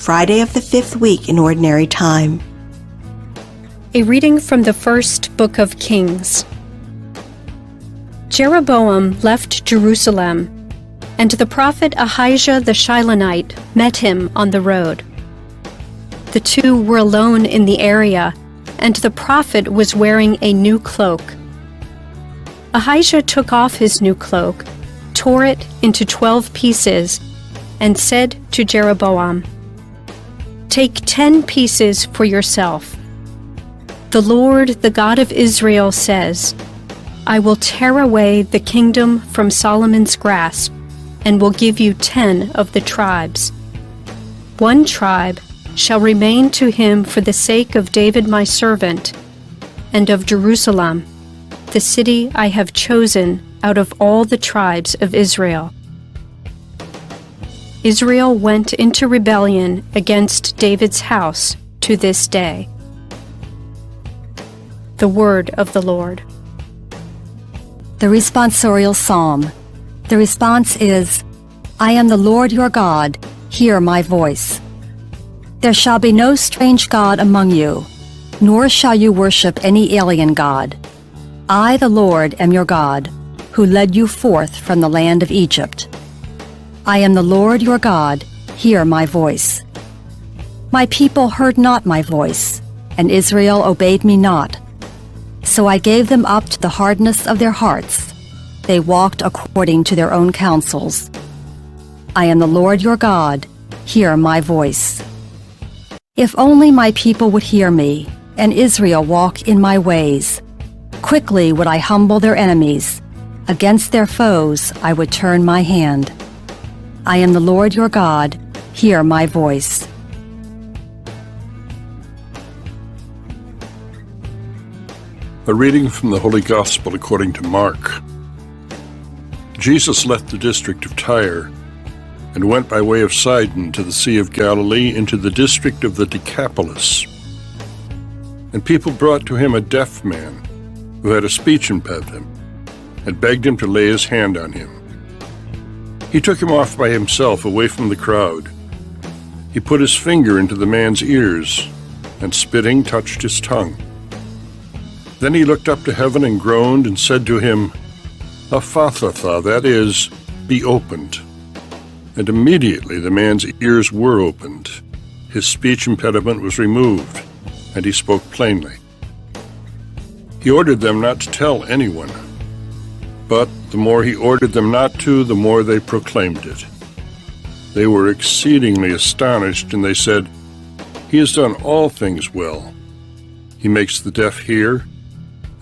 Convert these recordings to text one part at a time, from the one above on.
Friday of the 5th week in Ordinary Time. A reading from the first book of Kings. Jeroboam left Jerusalem, and the prophet Ahijah the Shilonite met him on the road. The two were alone in the area, and the prophet was wearing a new cloak. Ahijah took off his new cloak, tore it into 12 pieces, and said to Jeroboam, "Take 10 pieces for yourself. The Lord, the God of Israel, says, I will tear away the kingdom from Solomon's grasp, and will give you 10 of the tribes. 1 tribe shall remain to him for the sake of David my servant, and of Jerusalem, the city I have chosen out of all the tribes of Israel." Israel went into rebellion against David's house to this day. The word of the Lord. The responsorial psalm. The response is, I am the Lord your God, hear my voice. There shall be no strange God among you, nor shall you worship any alien god. I, the Lord, am your God, who led you forth from the land of Egypt. I am the Lord your God, hear my voice. My people heard not my voice, and Israel obeyed me not. So I gave them up to the hardness of their hearts. They walked according to their own counsels. I am the Lord your God, hear my voice. If only my people would hear me, and Israel walk in my ways. Quickly would I humble their enemies. Against their foes I would turn my hand. I am the Lord your God, hear my voice. A reading from the Holy Gospel according to Mark. Jesus left the district of Tyre and went by way of Sidon to the Sea of Galilee into the district of the Decapolis. And people brought to him a deaf man who had a speech impediment and begged him to lay his hand on him. He took him off by himself away from the crowd. He put his finger into the man's ears and spitting touched his tongue. Then he looked up to heaven and groaned and said to him, Ephphatha, that is, be opened. And immediately the man's ears were opened. His speech impediment was removed, and he spoke plainly. He ordered them not to tell anyone, but the more he ordered them not to, the more they proclaimed it. They were exceedingly astonished, and they said, He has done all things well. He makes the deaf hear,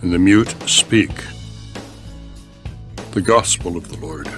and the mute speak. The Gospel of the Lord.